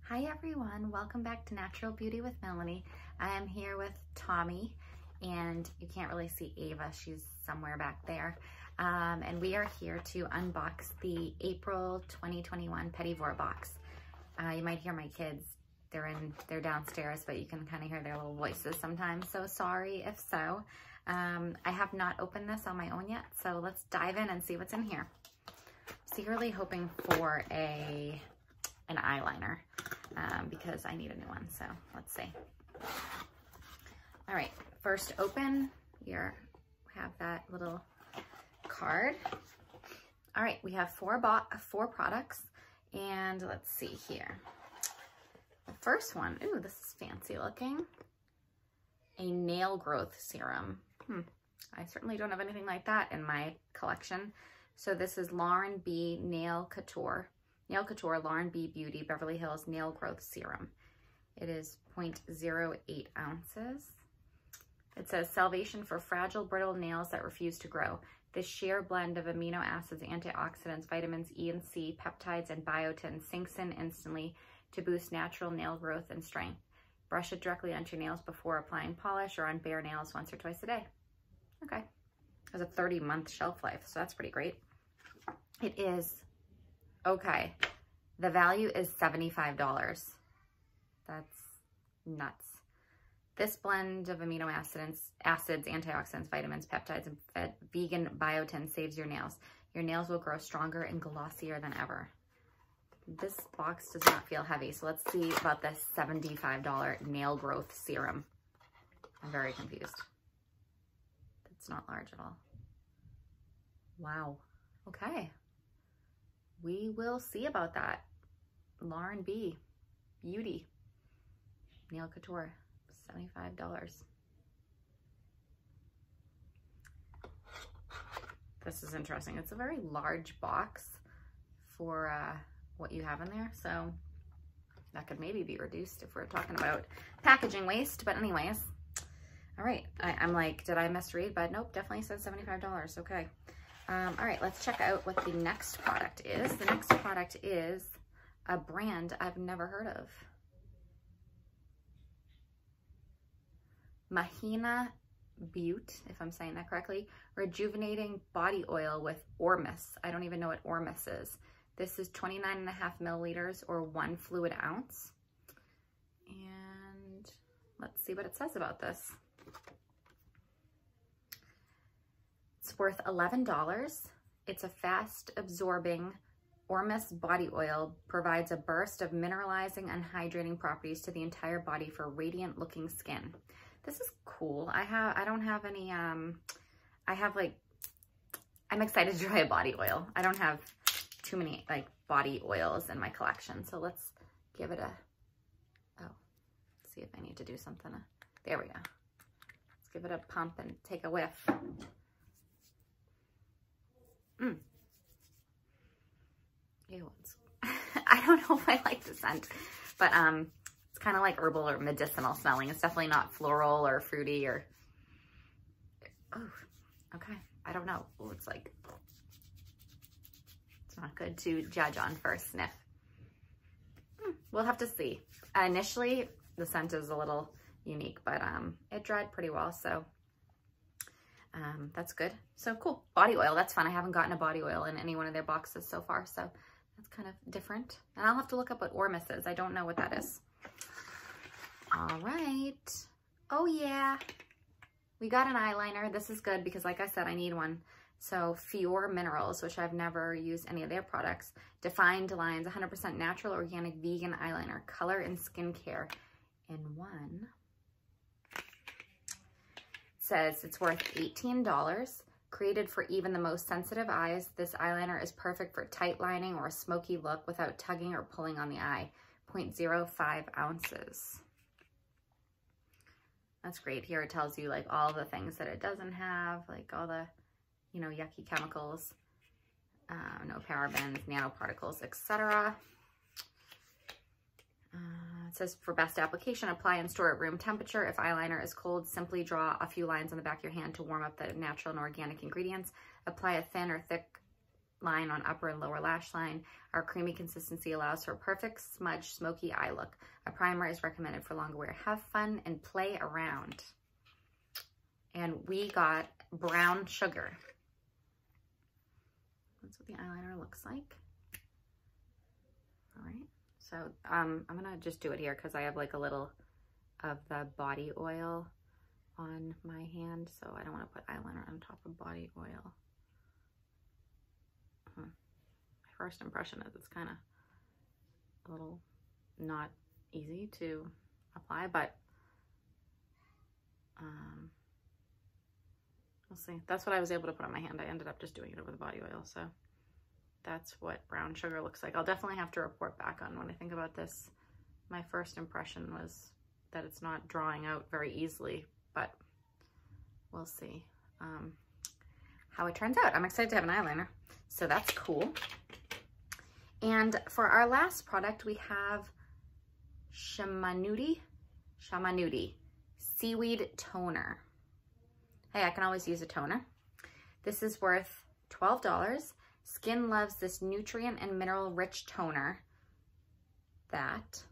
Hi everyone, welcome back to Natural Beauty with Melanie. I am here with Tommy, and you can't really see Ava, she's somewhere back there. And we are here to unbox the April 2021 Petit Vour box. You might hear my kids, they're downstairs, but you can kind of hear their little voices sometimes, so sorry if so. I have not opened this on my own yet, so let's dive in and see what's in here. Secretly hoping for an eyeliner. Because I need a new one, so let's see. All right, first open, we have that little card. All right, we have four products, and let's see here. The first one, ooh, this is fancy looking. A nail growth serum. I certainly don't have anything like that in my collection. So this is Lauren B. Nail Couture Lauren B. Beauty Beverly Hills Nail Growth Serum. It is 0.08 ounces. It says salvation for fragile, brittle nails that refuse to grow. This sheer blend of amino acids, antioxidants, vitamins E and C, peptides, and biotin sinks in instantly to boost natural nail growth and strength. Brush it directly onto your nails before applying polish or on bare nails once or twice a day. Okay. It has a 30-month shelf life, so that's pretty great. It is okay, the value is $75. That's nuts. This blend of amino acids, antioxidants, vitamins, peptides, and vegan biotin saves your nails. Your nails will grow stronger and glossier than ever. This box does not feel heavy, so let's see about this $75 nail growth serum. I'm very confused. It's not large at all. Wow, okay. We will see about that. Lauren B. Beauty. Nail Couture. $75. This is interesting. It's a very large box for what you have in there. So that could maybe be reduced if we're talking about packaging waste. But anyways. All right. I'm like, did I misread? But nope, definitely said $75. Okay. All right, let's check out what the next product is. The next product is a brand I've never heard of. Mahina Butte, if I'm saying that correctly. Rejuvenating body oil with Ormus. I don't even know what Ormus is. This is 29.5 milliliters or 1 fluid ounce. And let's see what it says about this. It's worth $11. It's a fast absorbing Ormus body oil, provides a burst of mineralizing and hydrating properties to the entire body for radiant looking skin. This is cool. I don't have any, I'm excited to try a body oil. I don't have too many like body oils in my collection. So let's give it see if I need to do something. There we go. Let's give it a pump and take a whiff. Ew, I don't know if I like the scent, but it's kind of like herbal or medicinal smelling. It's definitely not floral or fruity or, oh, okay. I don't know. Ooh, it's like, it's not good to judge on first sniff. We'll have to see. Initially, the scent is a little unique, but it dried pretty well, so that's good. So cool. Body oil, that's fun. I haven't gotten a body oil in any one of their boxes so far, so that's kind of different. And I'll have to look up what Ormus is. I don't know what that is. All right. Oh yeah. We got an eyeliner. This is good because like I said, I need one. So Fior Minerals, which I've never used any of their products. Defined lines, 100% natural, organic, vegan eyeliner. Color and skincare in one. Says it's worth $18. Created for even the most sensitive eyes, this eyeliner is perfect for tight lining or a smoky look without tugging or pulling on the eye. 0.05 ounces. That's great. Here it tells you like all the things that it doesn't have, like all the, you know, yucky chemicals, no parabens, nanoparticles, etc. It says for best application, apply and store at room temperature. If eyeliner is cold, simply draw a few lines on the back of your hand to warm up the natural and organic ingredients. Apply a thin or thick line on upper and lower lash line. Our creamy consistency allows for a perfect smudge, smoky eye look. A primer is recommended for longer wear. Have fun and play around. And we got brown sugar. That's what the eyeliner looks like. All right, so I'm gonna just do it here because I have like a little of the body oil on my hand, so I don't want to put eyeliner on top of body oil. My first impression is it's kind of a little not easy to apply, but we'll see. That's what I was able to put on my hand. I ended up just doing it over the body oil, so that's what brown sugar looks like. I'll definitely have to report back on when I think about this. My first impression was that it's not drawing out very easily, but we'll see how it turns out. I'm excited to have an eyeliner, so that's cool. And for our last product, we have Shamanuti Seaweed Toner. Hey, I can always use a toner. This is worth $12. Skin loves this nutrient and mineral rich toner that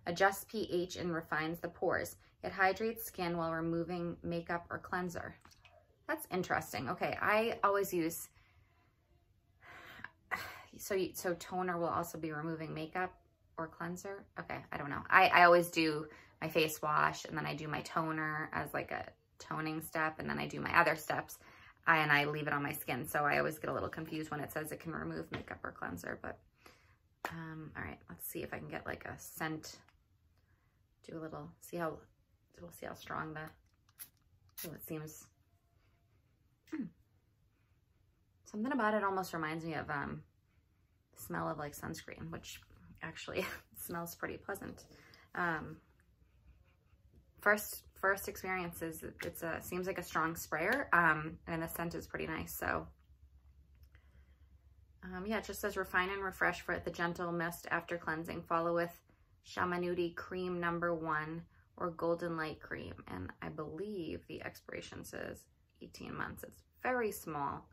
adjusts pH and refines the pores. It hydrates skin while removing makeup or cleanser. That's interesting. Okay, I always use, so toner will also be removing makeup or cleanser? Okay, I don't know. I always do my face wash and then I do my toner as like a toning step, and then I do my other steps and I leave it on my skin. So I always get a little confused when it says it can remove makeup or cleanser, but all right, let's see if I can get like a scent. Do a little, we'll see how strong it seems. Something about it almost reminds me of the smell of like sunscreen, which actually smells pretty pleasant. First experience is it seems like a strong sprayer, and the scent is pretty nice. So yeah, it just says refine and refresh for the gentle mist after cleansing. Follow with Shamanuti cream #1 or golden light cream, and I believe the expiration says 18 months. It's very small,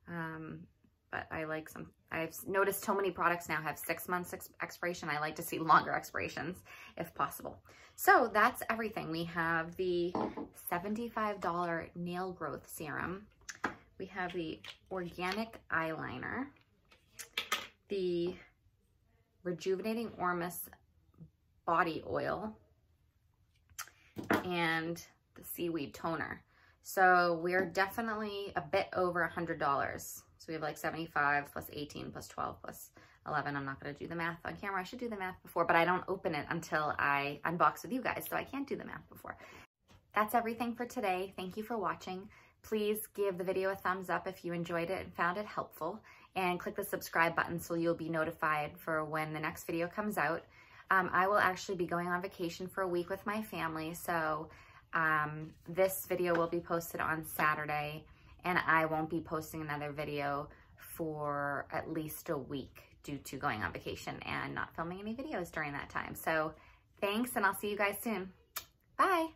but I like some. I've noticed so many products now have 6 months expiration. I like to see longer expirations if possible. So that's everything. We have the $75 nail growth serum. We have the organic eyeliner, the Rejuvenating Ormus body oil, and the Seaweed toner. So we're definitely a bit over $100. So we have like 75 plus 18 plus 12 plus 11. I'm not going to do the math on camera. I should do the math before, but I don't open it until I unbox with you guys, so I can't do the math before. That's everything for today. Thank you for watching. Please give the video a thumbs up if you enjoyed it and found it helpful, and click the subscribe button so you'll be notified for when the next video comes out. I will actually be going on vacation for a week with my family, so this video will be posted on Saturday, and I won't be posting another video for at least a week due to going on vacation and not filming any videos during that time. So thanks, and I'll see you guys soon. Bye.